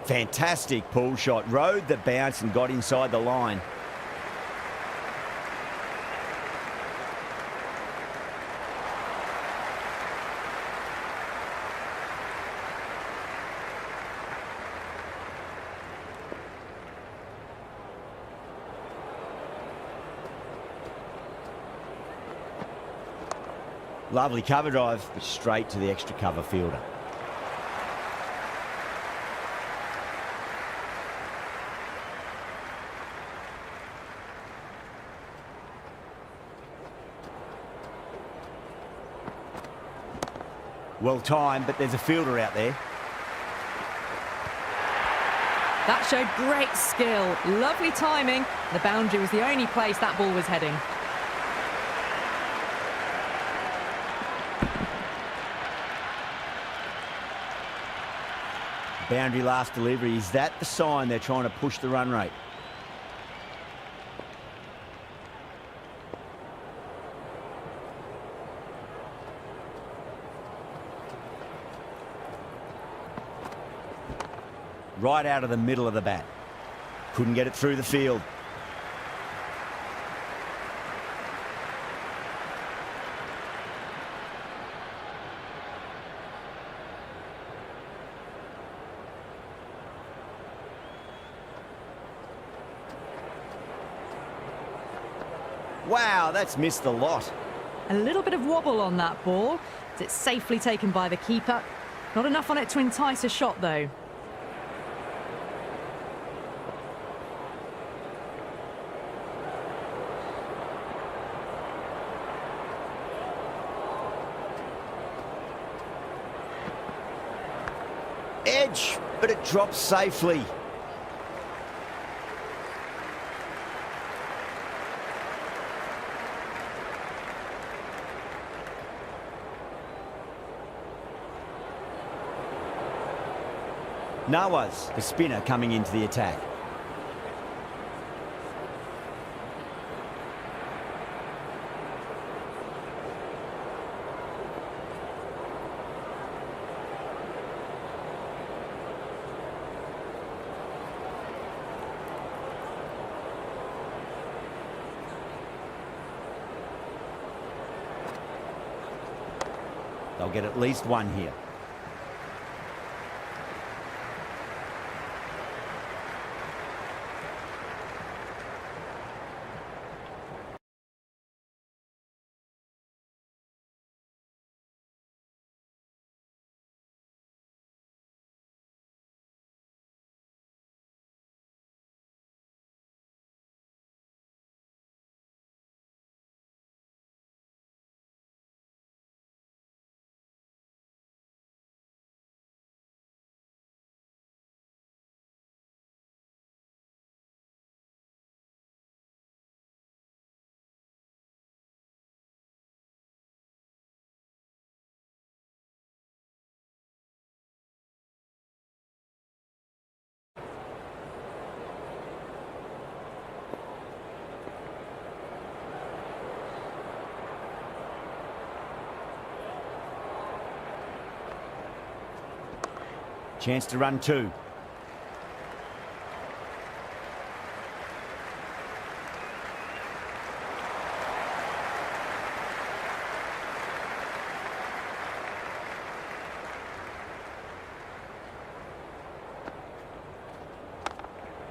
Fantastic pull shot. Rode the bounce and got inside the line. Lovely cover drive, but straight to the extra cover fielder. Well timed, but there's a fielder out there. That showed great skill. Lovely timing. The boundary was the only place that ball was heading. Boundary last delivery. Is that the sign they're trying to push the run rate? Right out of the middle of the bat. Couldn't get it through the field. Wow, that's missed a lot. A little bit of wobble on that ball. It's safely taken by the keeper. Not enough on it to entice a shot, though. Edge, but it drops safely. Nawaz, the spinner, coming into the attack. They'll get at least one here. Chance to run two.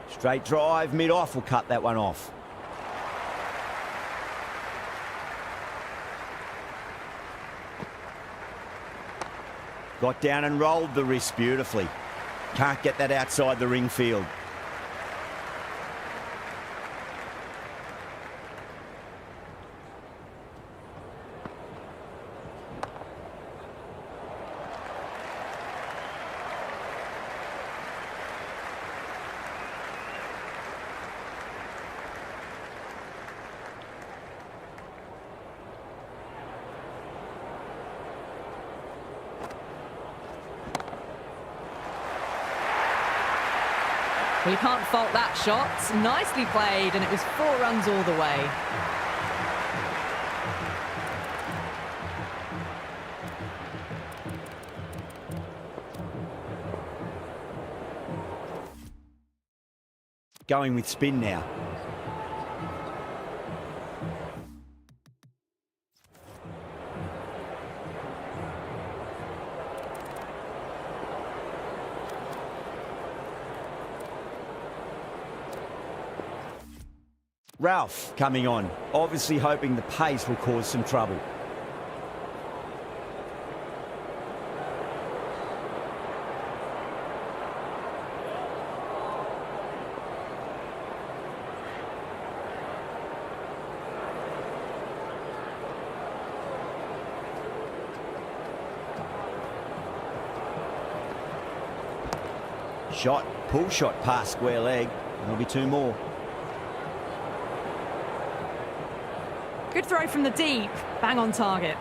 Straight drive, mid-off will cut that one off. Got down and rolled the wrist beautifully. Can't get that outside the ring field. Well, you can't fault that shot. Nicely played, and it was 4 runs all the way. going with spin now. Ralph coming on, obviously hoping the pace will cause some trouble. Shot, pull shot past square leg. There'll be two more. Good throw from the deep. Bang on target.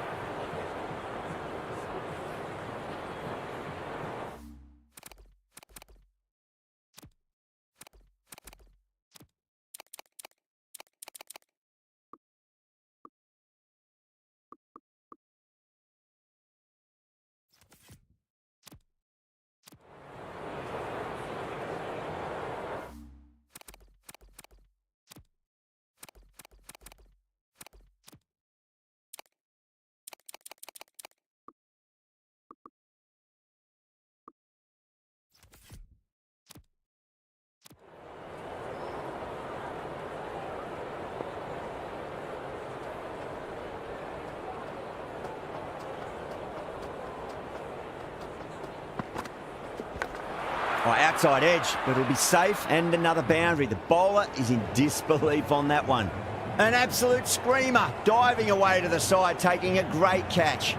Oh, outside edge, but it'll be safe and another boundary. The bowler is in disbelief on that one. An absolute screamer, diving away to the side, taking a great catch.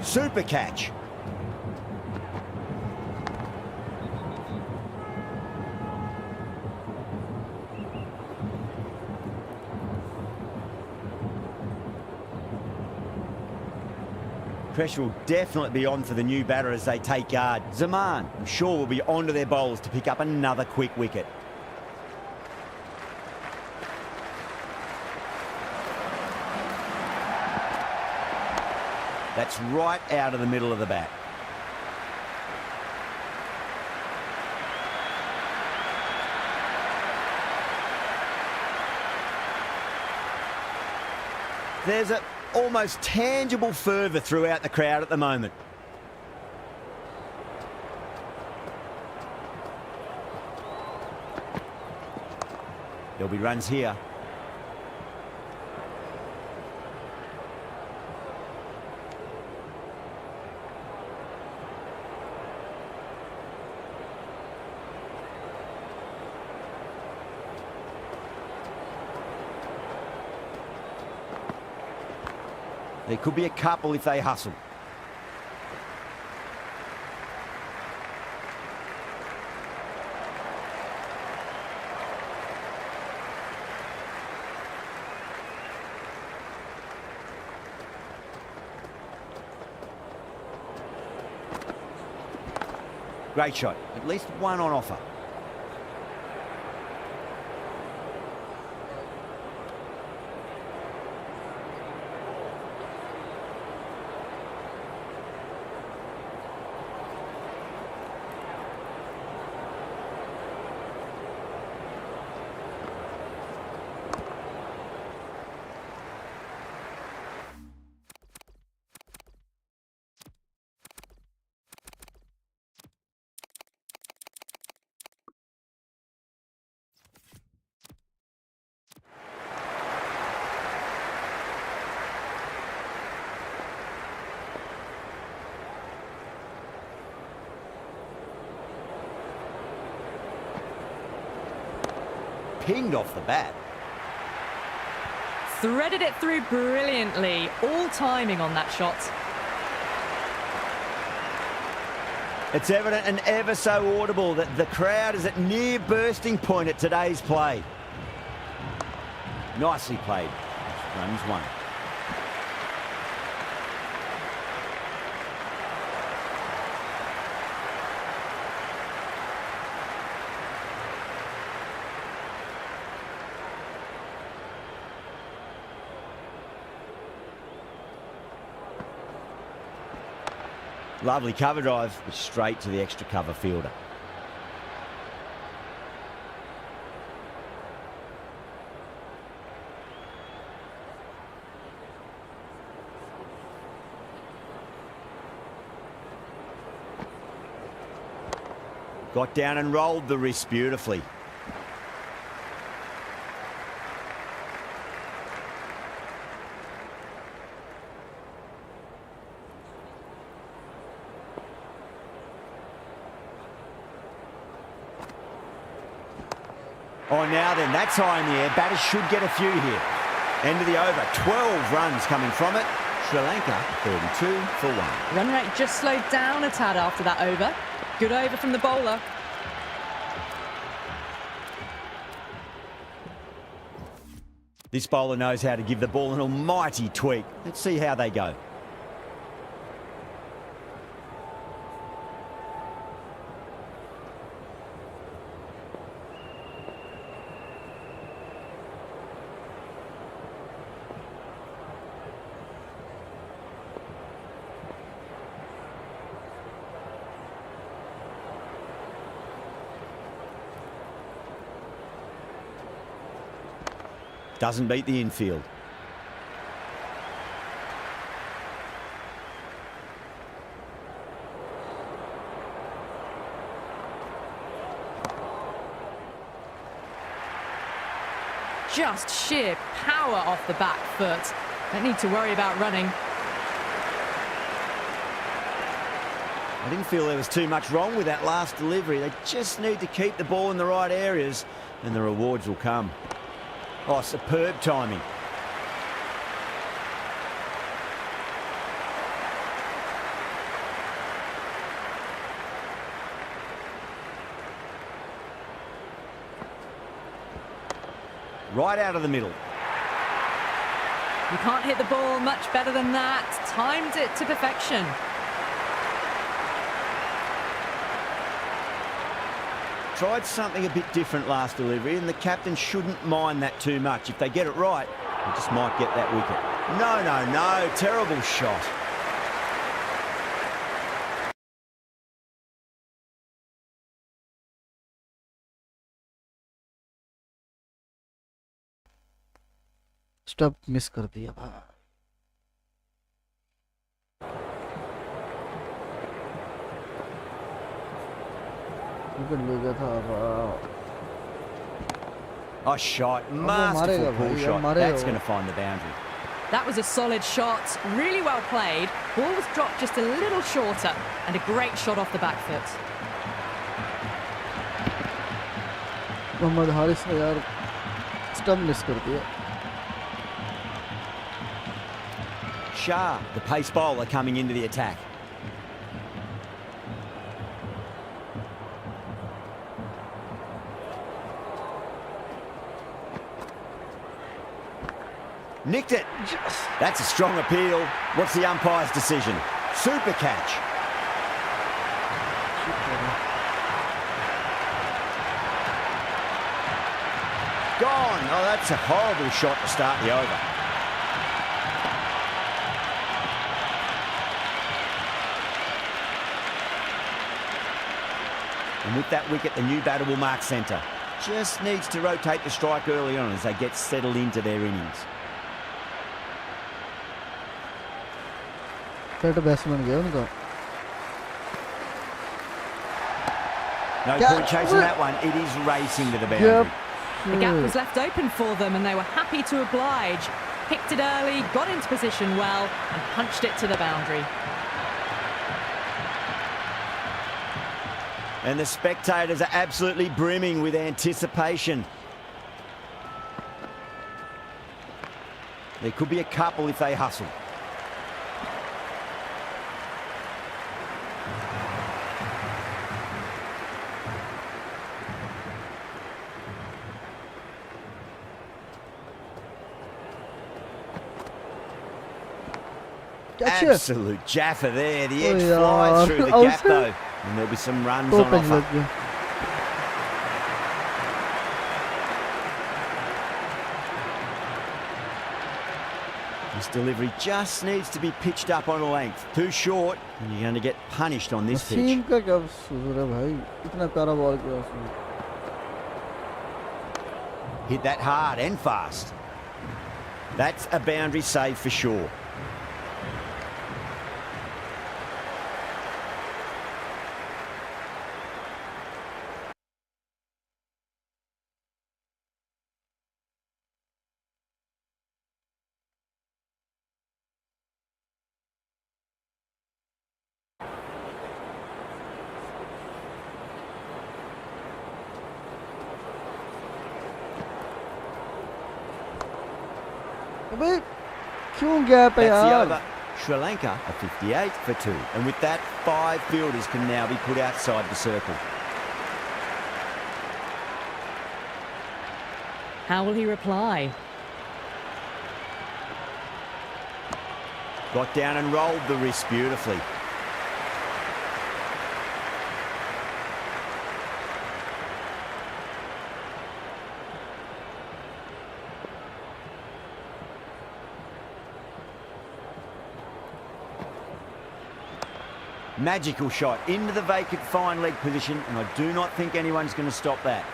Super catch. Pressure will definitely be on for the new batter as they take guard. Zaman, I'm sure, will be onto their bowlers to pick up another quick wicket. That's right out of the middle of the bat. There's a almost tangible fervour throughout the crowd at the moment. There'll be runs here. There could be a couple if they hustle. Great shot. At least one on offer. Pinged off the bat. Threaded it through brilliantly. All timing on that shot. It's evident and ever so audible that the crowd is at near bursting point at today's play. Nicely played. Runs one. Lovely cover drive, but straight to the extra cover fielder. Got down and rolled the wrist beautifully. Oh, now then, that's high in the air. Batters should get a few here. End of the over. 12 runs coming from it. Sri Lanka 32 for 1. Run rate just slowed down a tad after that over. Good over from the bowler. This bowler knows how to give the ball an almighty tweak. Let's see how they go. Doesn't beat the infield. Just sheer power off the back foot. Don't need to worry about running. I didn't feel there was too much wrong with that last delivery. They just need to keep the ball in the right areas and the rewards will come. Oh, superb timing. Right out of the middle. You can't hit the ball much better than that. Timed it to perfection. Tried something a bit different last delivery, and the captain shouldn't mind that too much. If they get it right, they just might get that wicket. No. Terrible shot. Stump miss कर दिया भाई। Wicket ले गया था। A shot, masterful pull shot. That's going to find the boundary. That was a solid shot, really well played. Ball was dropped just a little shorter and a great shot off the back foot. Mohammad Haris ने यार stump miss कर दिया। Shah, the pace bowler, coming into the attack. Nicked it. That's a strong appeal. What's the umpire's decision? Super catch. Gone. Oh, that's a horrible shot to start the over. And with that wicket, the new batter will mark centre. Just needs to rotate the strike early on as they get settled into their innings. Set batsman गया उनका। No point chasing that one. It is racing to the boundary. The gap was left open for them and they were happy to oblige. Picked it early, got into position well and punched it to the boundary. And the spectators are absolutely brimming with anticipation. There could be a couple if they hustle. Absolute jaffer there. The edge flies through the gap though. And there'll be some runs on offer. This delivery just needs to be pitched up on a length. Too short, and you're going to get punished on this pitch. का क्या कसूर है भाई? इतना प्यारा ball किया उसने। Hit that hard and fast. That's a boundary save for sure. अबे क्यों गैप है That's the यार? over. Sri Lanka are 58 for 2. And with that, 5 fielders can now be put outside the circle. How will he reply? Got down and rolled the wrist beautifully. Magical shot into the vacant fine leg position, and I do not think anyone's going to stop that.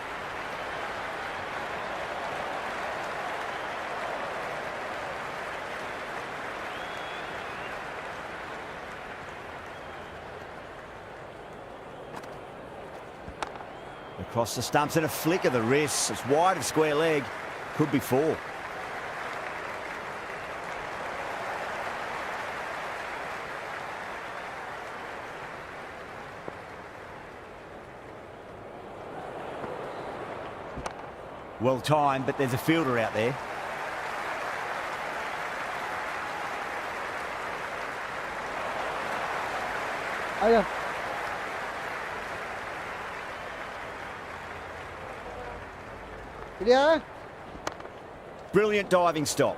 Across the stumps and a flick of the wrist. It's wide of square leg. Could be 4. Well timed, but there's a fielder out there. आया इधर Brilliant diving stop.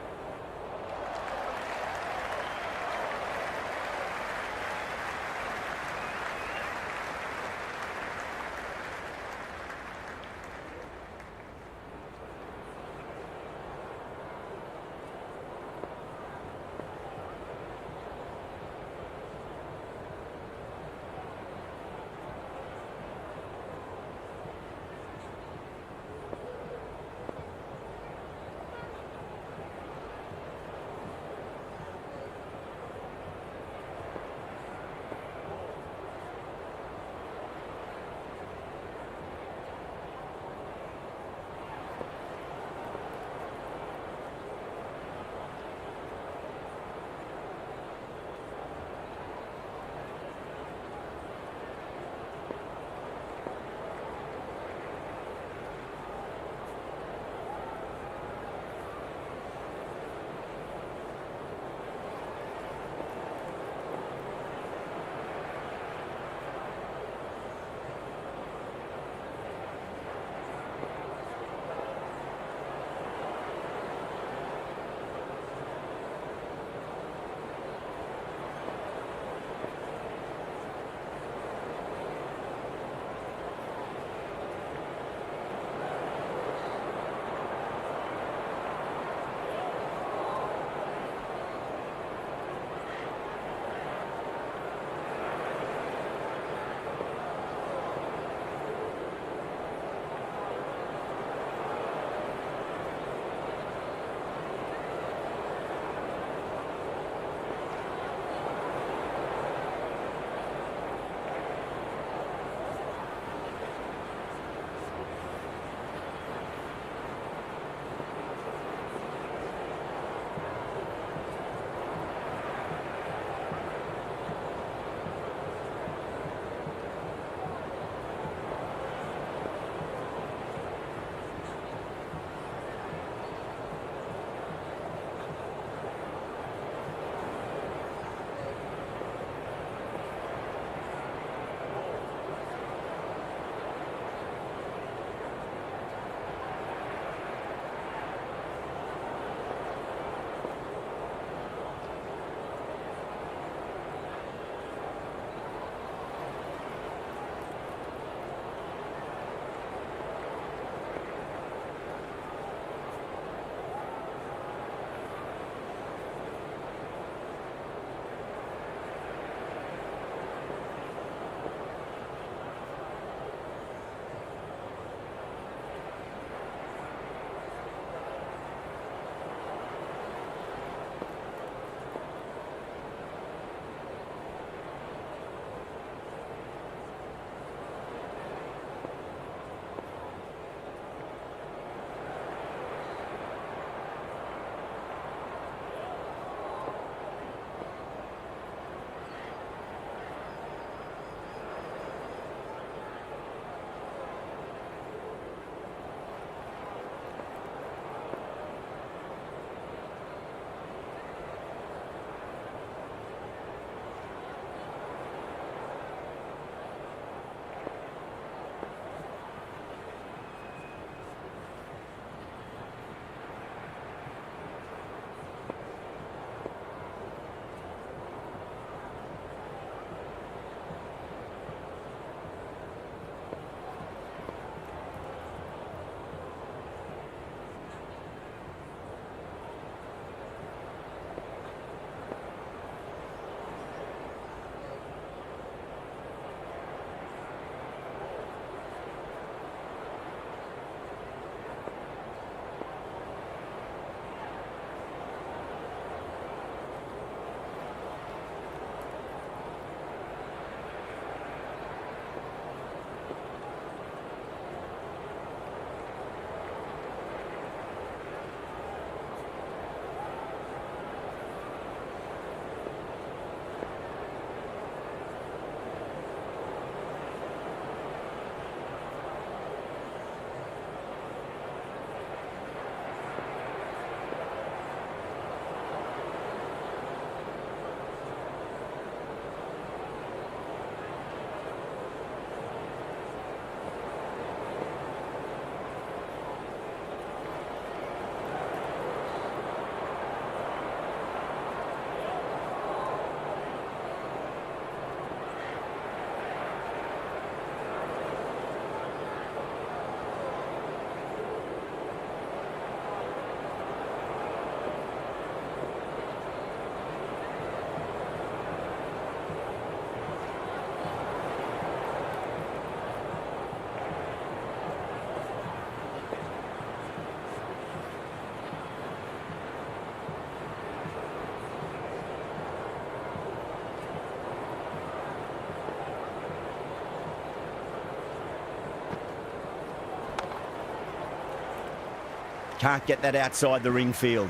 Can't get that outside the ring field.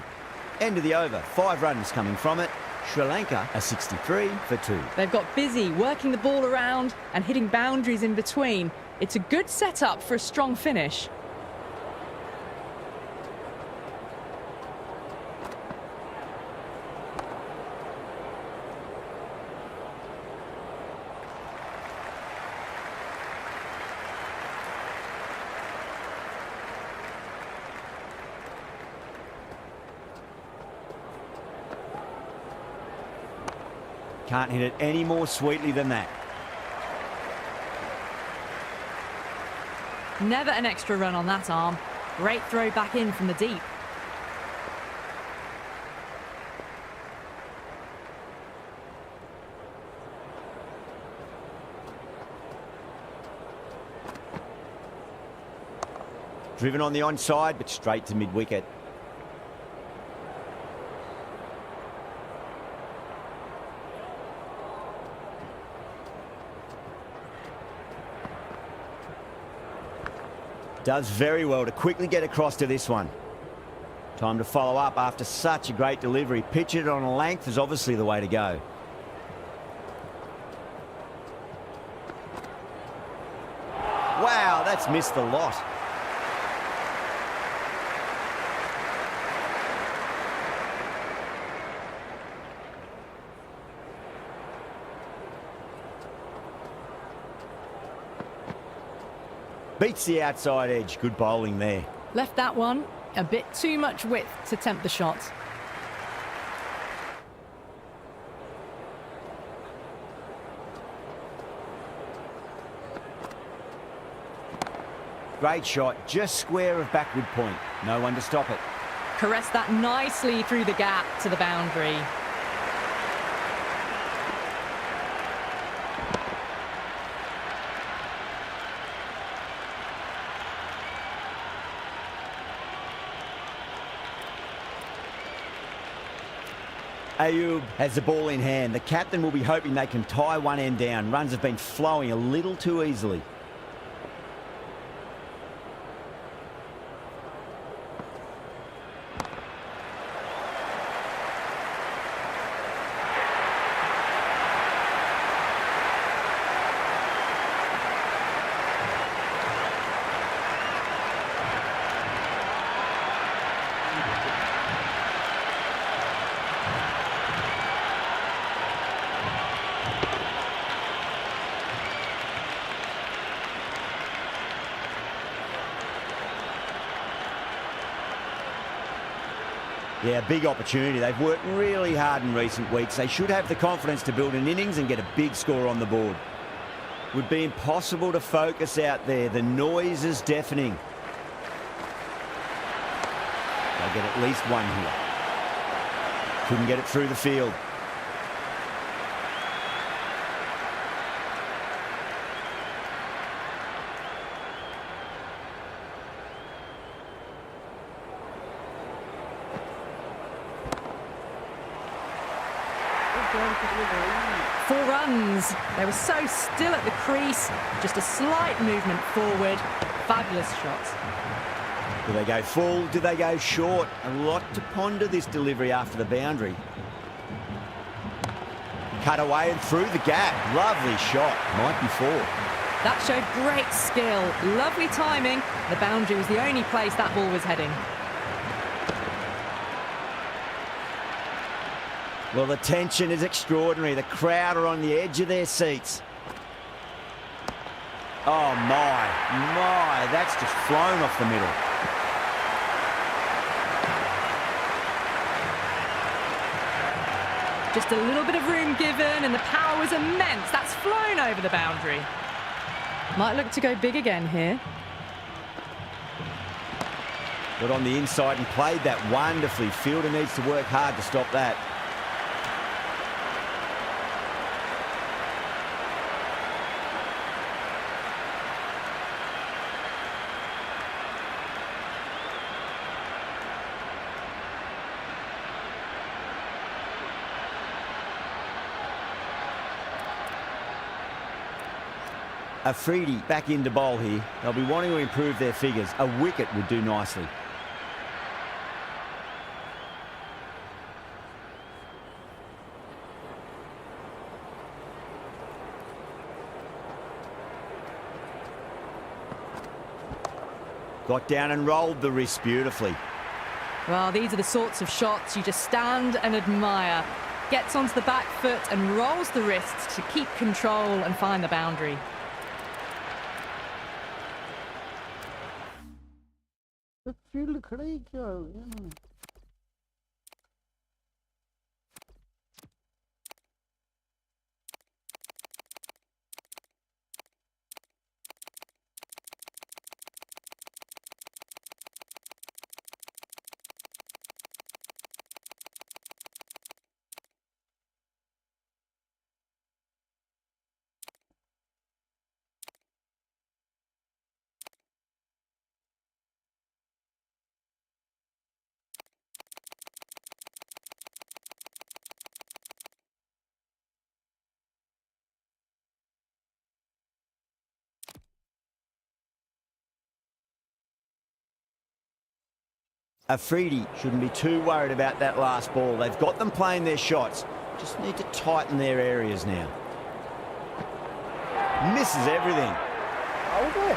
End of the over. 5 runs coming from it. Sri Lanka are 63 for 2. They've got busy working the ball around and hitting boundaries in between. It's a good setup for a strong finish. Can't hit it any more sweetly than that. Never an extra run on that arm. Great throw back in from the deep. Driven on the onside, but straight to mid-wicket. Does very well to quickly get across to this one. Time to follow up after such a great delivery. Pitch it on a length is obviously the way to go. Wow, that's missed the lot. Beats the outside edge. Good bowling there. Left that one a bit too much width to tempt the shot. Great shot, just square of backward point. No one to stop it. Caressed that nicely through the gap to the boundary. Ayub has the ball in hand. The captain will be hoping they can tie one end down. Runs have been flowing a little too easily. Yeah, big opportunity. They've worked really hard in recent weeks. They should have the confidence to build an innings and get a big score on the board. Would be impossible to focus out there. The noise is deafening. They'll get at least one here. Couldn't get it through the field. Four runs. They were so still at the crease. Just a slight movement forward. Fabulous shot. Do they go full? Do they go short? A lot to ponder this delivery after the boundary. Cut away and through the gap. Lovely shot. Might be 4. That showed great skill. Lovely timing. The boundary was the only place that ball was heading. Well, the tension is extraordinary. The crowd are on the edge of their seats. Oh, my. That's just flown off the middle. Just a little bit of room given and the power was immense. That's flown over the boundary. Might look to go big again here. Got on the inside and played that wonderfully. Fielder needs to work hard to stop that. Afridi back into bowl here. They'll be wanting to improve their figures. A wicket would do nicely. Got down and rolled the wrist beautifully. Well, these are the sorts of shots you just stand and admire. Gets onto the back foot and rolls the wrists to keep control and find the boundary. तो field खड़ा ही क्या हो गया ना Afridi shouldn't be too worried about that last ball. They've got them playing their shots. Just need to tighten their areas now. Misses everything. Out है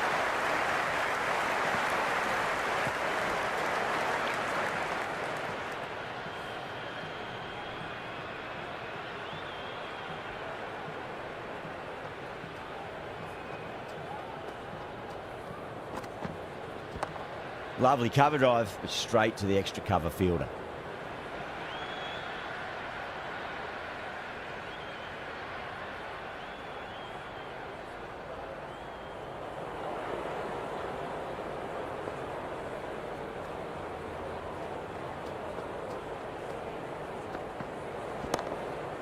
Lovely cover drive, but straight to the extra cover fielder.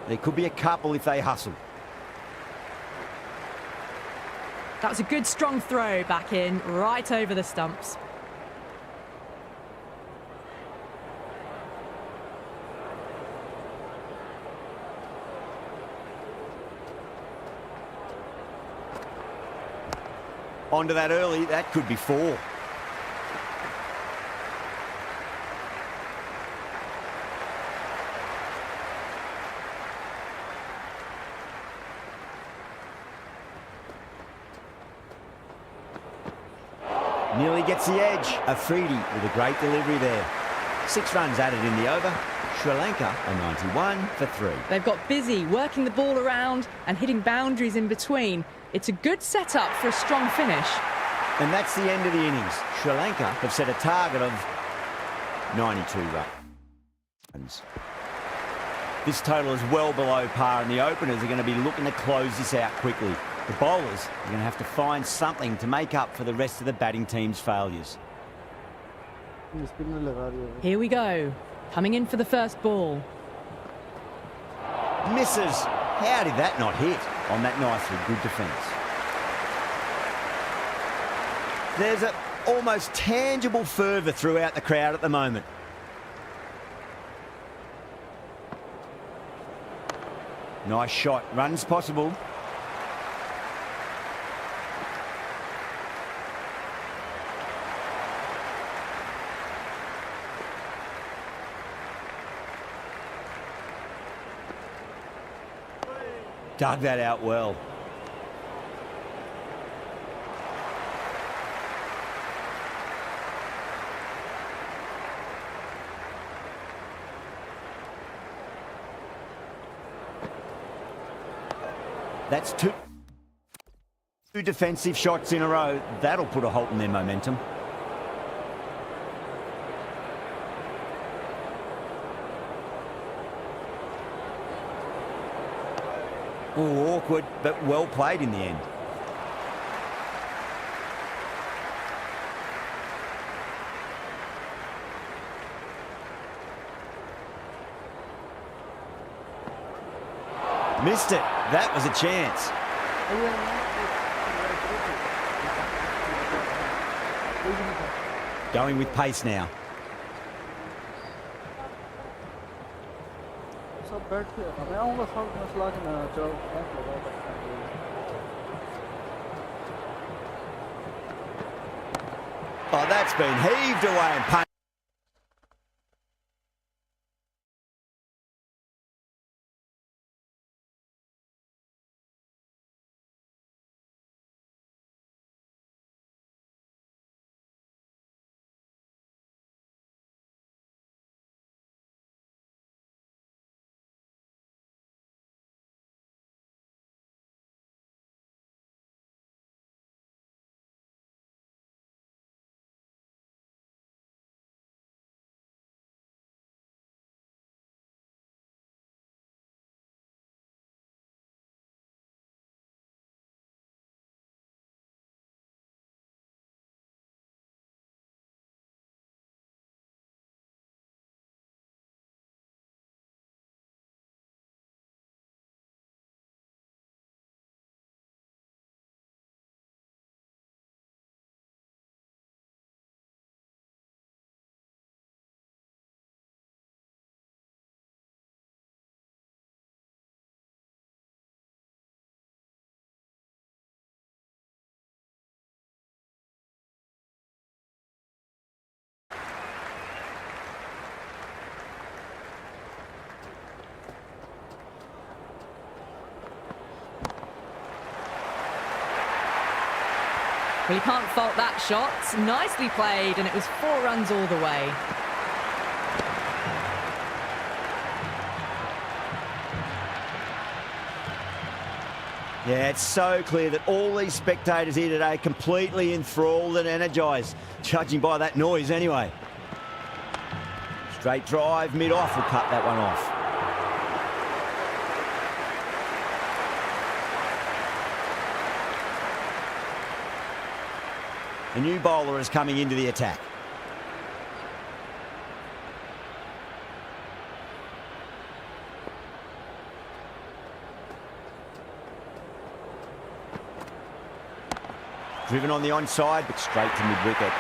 There could be a couple if they hustle. That was a good strong throw back in, right over the stumps. Onto that early, that could be 4. Nearly gets the edge. Afridi with a great delivery there. 6 runs added in the over. Sri Lanka a 91 for 3. They've got busy working the ball around and hitting boundaries in between. It's a good setup for a strong finish. And that's the end of the innings. Sri Lanka have set a target of 92 runs. This total is well below par, and the openers are going to be looking to close this out quickly. The bowlers are going to have to find something to make up for the rest of the batting team's failures. Here we go. Coming in for the first ball. Misses. How did that not hit on that nicely good defence? There's an almost tangible fervour throughout the crowd at the moment. Nice shot. Runs possible. Dug that out well. That's two defensive shots in a row. That'll put a halt in their momentum. Oh, awkward, but well played in the end. Missed it. That was a chance. Going with pace now. सब बैठ के मैं आऊँगा सब मसला के ना चलो Oh, that's been heaved away and punched. Well, you can't fault that shot. Nicely played, and it was 4 runs all the way. Yeah, it's so clear that all these spectators here today are completely enthralled and energised, judging by that noise anyway. Straight drive, mid-off will cut that one off. The new bowler is coming into the attack. Driven on the onside, but straight to mid-wicket.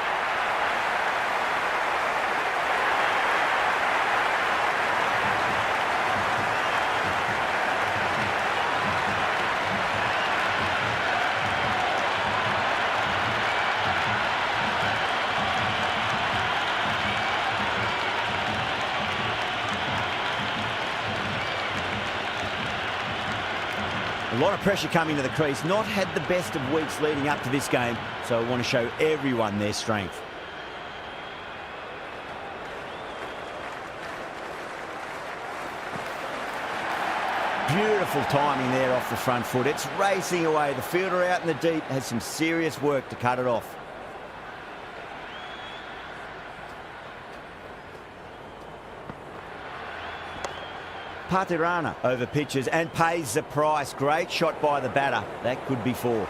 A lot of pressure coming to the crease. Not had the best of weeks leading up to this game, so I want to show everyone their strength. Beautiful timing there off the front foot. It's racing away. The fielder out in the deep has some serious work to cut it off. Patirana over pitches and pays the price. Great shot by the batter. That could be 4.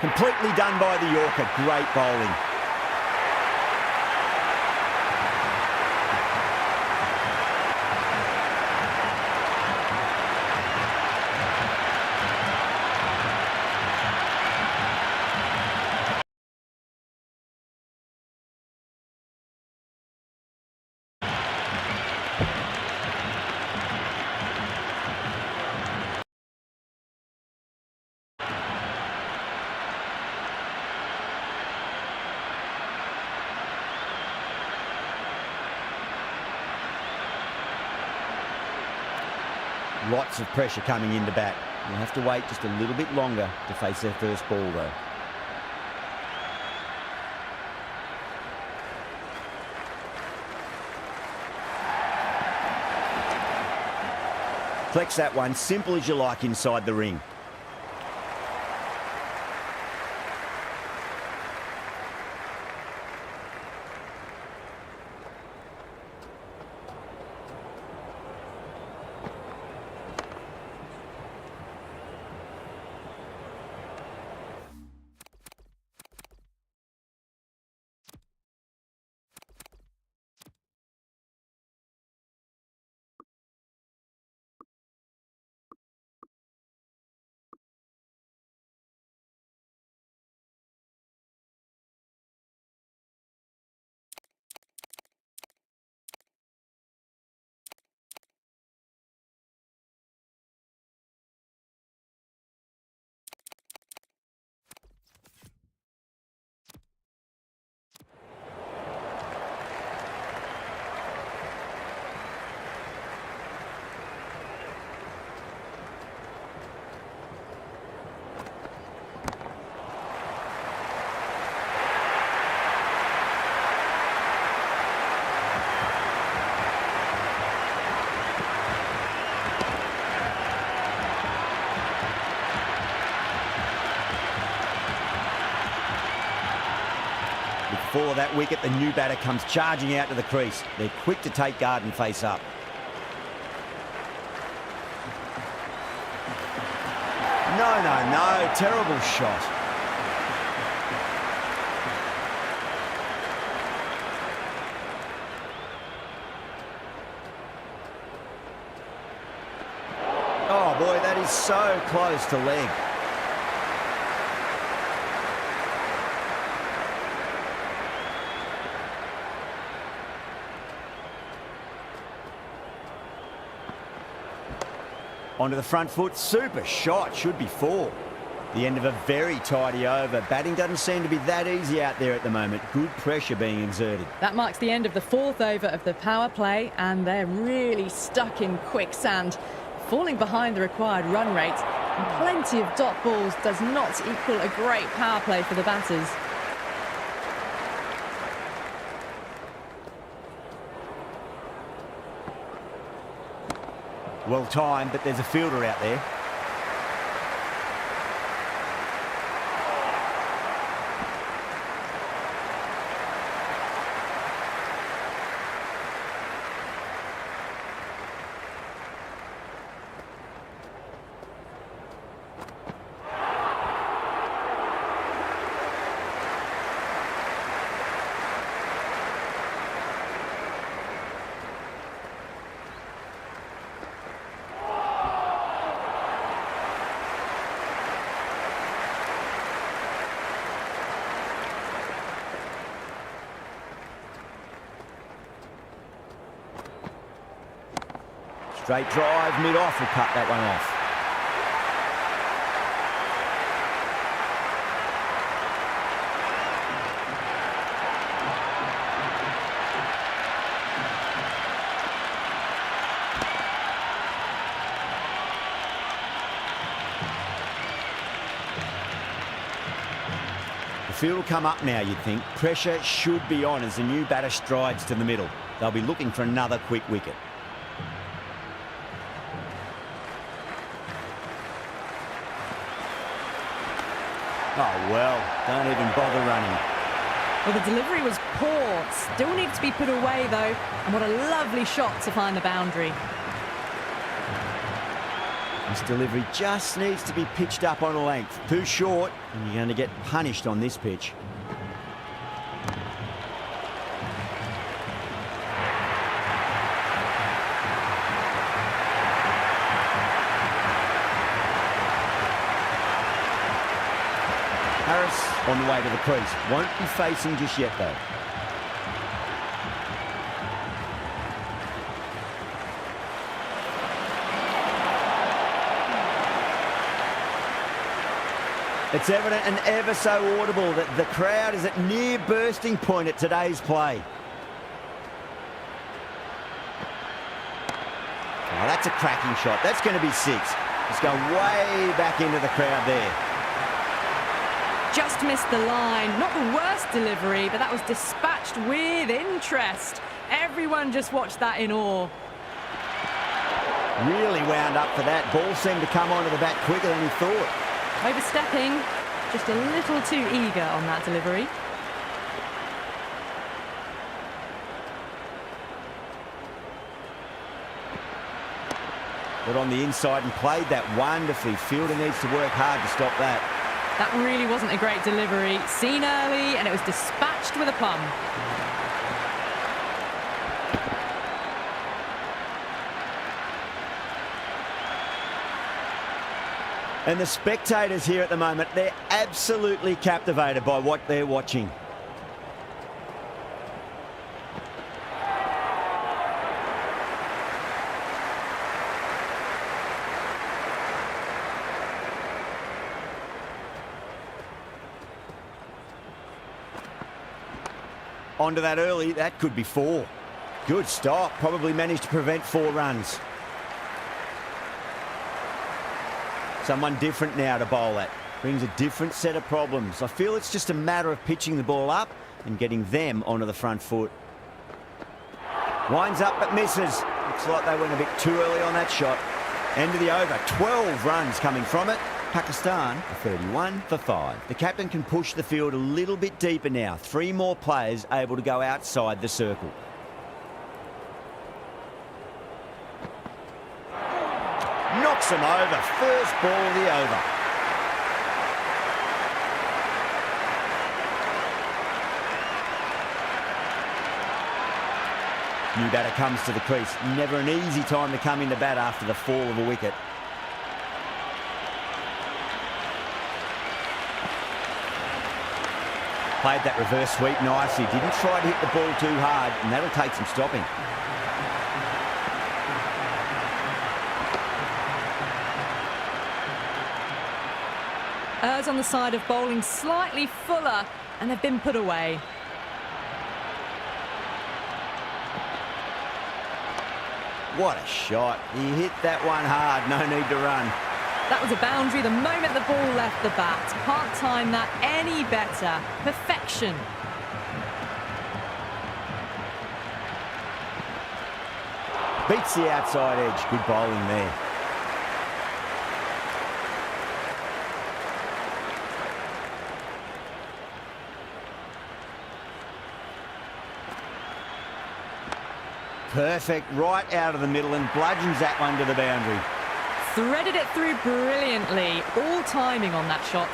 Completely done by the Yorker. Great bowling. Lots of pressure coming into bat. You'll have to wait just a little bit longer to face their first ball, though. Flex that one, simple as you like inside the ring. Before that wicket, the new batter comes charging out to the crease. They're quick to take guard and face up. No. Terrible shot. Oh, boy, that is so close to leg. Onto the front foot, super shot, should be 4. The end of a very tidy over. Batting doesn't seem to be that easy out there at the moment. Good pressure being exerted. That marks the end of the 4th over of the power play, and they're really stuck in quicksand, falling behind the required run rate. And plenty of dot balls does not equal a great power play for the batters. Well timed, but there's a fielder out there. Straight drive, mid-off, will cut that one off. The field will come up now, you'd think. Pressure should be on as the new batter strides to the middle. They'll be looking for another quick wicket. Oh, well, don't even bother running. Well, the delivery was poor. Still needs to be put away, though. And what a lovely shot to find the boundary. This delivery just needs to be pitched up on a length. Too short, and you're going to get punished on this pitch. Harris on the way to the crease. Won't be facing just yet, though. It's evident and ever so audible that the crowd is at near bursting point at today's play. Oh, that's a cracking shot. That's going to be 6. It's going way back into the crowd there. Just missed the line. Not the worst delivery, but that was dispatched with interest. Everyone just watched that in awe. Really wound up for that. Ball seemed to come onto the bat quicker than he thought. Overstepping, just a little too eager on that delivery. Got on the inside and played that wonderfully. Fielder needs to work hard to stop that. That really wasn't a great delivery. Seen early, and it was dispatched with a plum. And the spectators here at the moment, they're absolutely captivated by what they're watching. Onto that early, that could be 4. Good stop, probably managed to prevent 4 runs. Someone different now to bowl at. Brings a different set of problems. I feel it's just a matter of pitching the ball up and getting them onto the front foot. Winds up but misses. Looks like they went a bit too early on that shot. End of the over, 12 runs coming from it. Pakistan are 31 for 5. The captain can push the field a little bit deeper now. 3 more players able to go outside the circle. Knocks them over. First ball of the over. New batter comes to the crease. Never an easy time to come into bat after the fall of a wicket. Played that reverse sweep nicely. Didn't try to hit the ball too hard, and that'll take some stopping. Errs on the side of bowling slightly fuller, and they've been put away. What a shot. He hit that one hard. No need to run. That was a boundary the moment the ball left the bat. Can't time that any better. Perfection. Beats the outside edge. Good bowling there. Perfect, right out of the middle, and bludgeons that one to the boundary. Threaded it through brilliantly. All timing on that shot.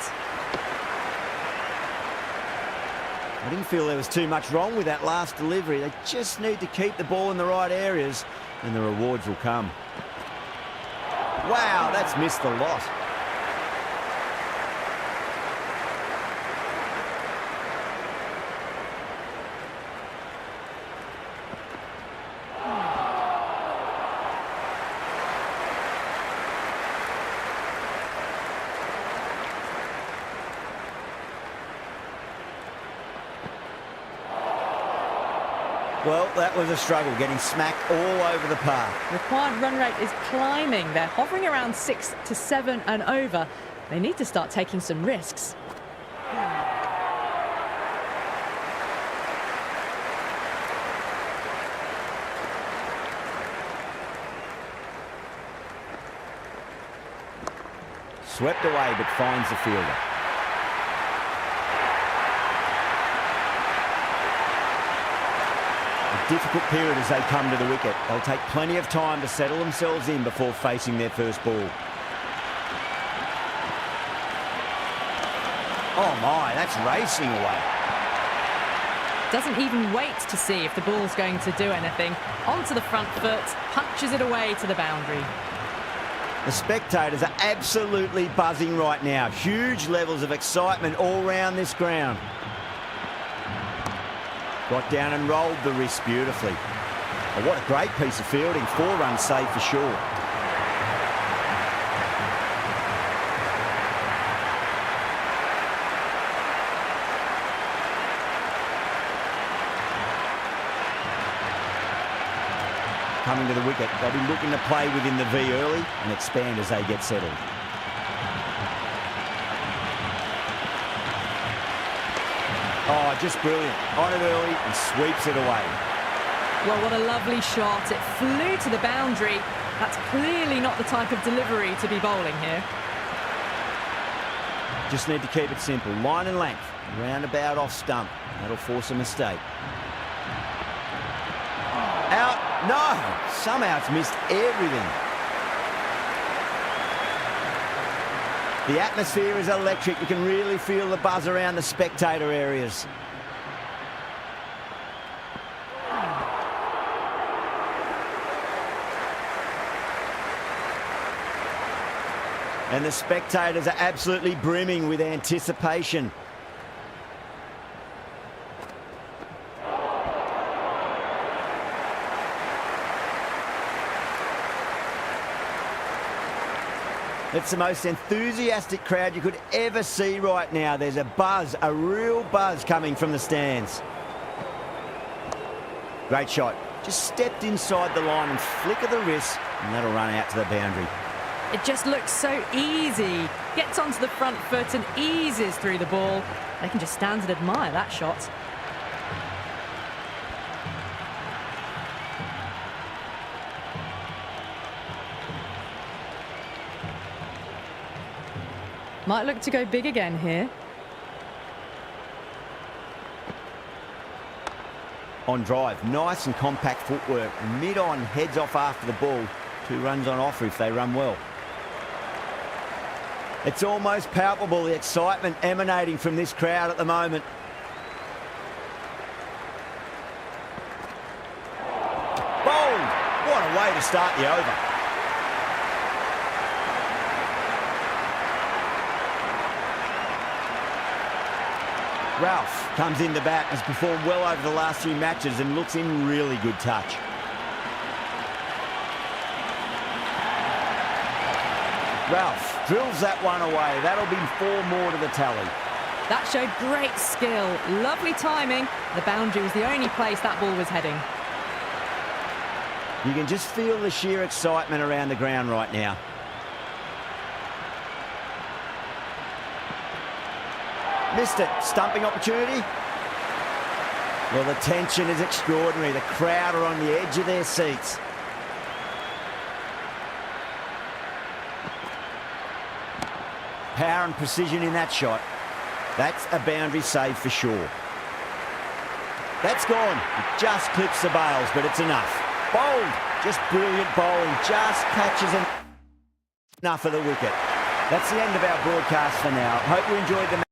I didn't feel there was too much wrong with that last delivery. They just need to keep the ball in the right areas, and the rewards will come. Wow, that's missed a lot. Well, that was a struggle, getting smacked all over the park. Required run rate is climbing. They're hovering around 6 to 7 and over. They need to start taking some risks. Swept away, but finds the fielder. Difficult period as they come to the wicket. They'll take plenty of time to settle themselves in before facing their first ball. Oh my, that's racing away. Doesn't even wait to see if the ball's going to do anything. Onto the front foot, punches it away to the boundary. The spectators are absolutely buzzing right now. Huge levels of excitement all round this ground. Got down and rolled the wrist beautifully. Oh, what a great piece of fielding. 4 runs saved for sure. Coming to the wicket, they'll be looking to play within the V early and expand as they get settled. Oh, just brilliant. On it early and sweeps it away. Well, what a lovely shot. It flew to the boundary. That's clearly not the type of delivery to be bowling here. Just need to keep it simple. Line and length. Roundabout off stump. That'll force a mistake. Out. No. Somehow it's missed everything. The atmosphere is electric. You can really feel the buzz around the spectator areas. And the spectators are absolutely brimming with anticipation. It's the most enthusiastic crowd you could ever see right now. There's a buzz, a real buzz coming from the stands. Great shot. Just stepped inside the line and flick of the wrist, and that'll run out to the boundary. It just looks so easy. Gets onto the front foot and eases through the ball. They can just stand and admire that shot. Might look to go big again here. On drive, nice and compact footwork. Mid-on, heads off after the ball. 2 runs on offer if they run well. It's almost palpable, the excitement emanating from this crowd at the moment. Bowled! What a way to start the over. Ralph comes in the bat, has performed well over the last few matches and looks in really good touch. Ralph drills that one away. That'll be 4 more to the tally. That showed great skill, lovely timing. The boundary was the only place that ball was heading. You can just feel the sheer excitement around the ground right now. Missed it. Stumping opportunity. Well, the tension is extraordinary. The crowd are on the edge of their seats. Power and precision in that shot. That's a boundary save for sure. That's gone. It just clips the bails, but it's enough. Bowled. Just brilliant bowling. Just catches enough of the wicket. That's the end of our broadcast for now. Hope you enjoyed the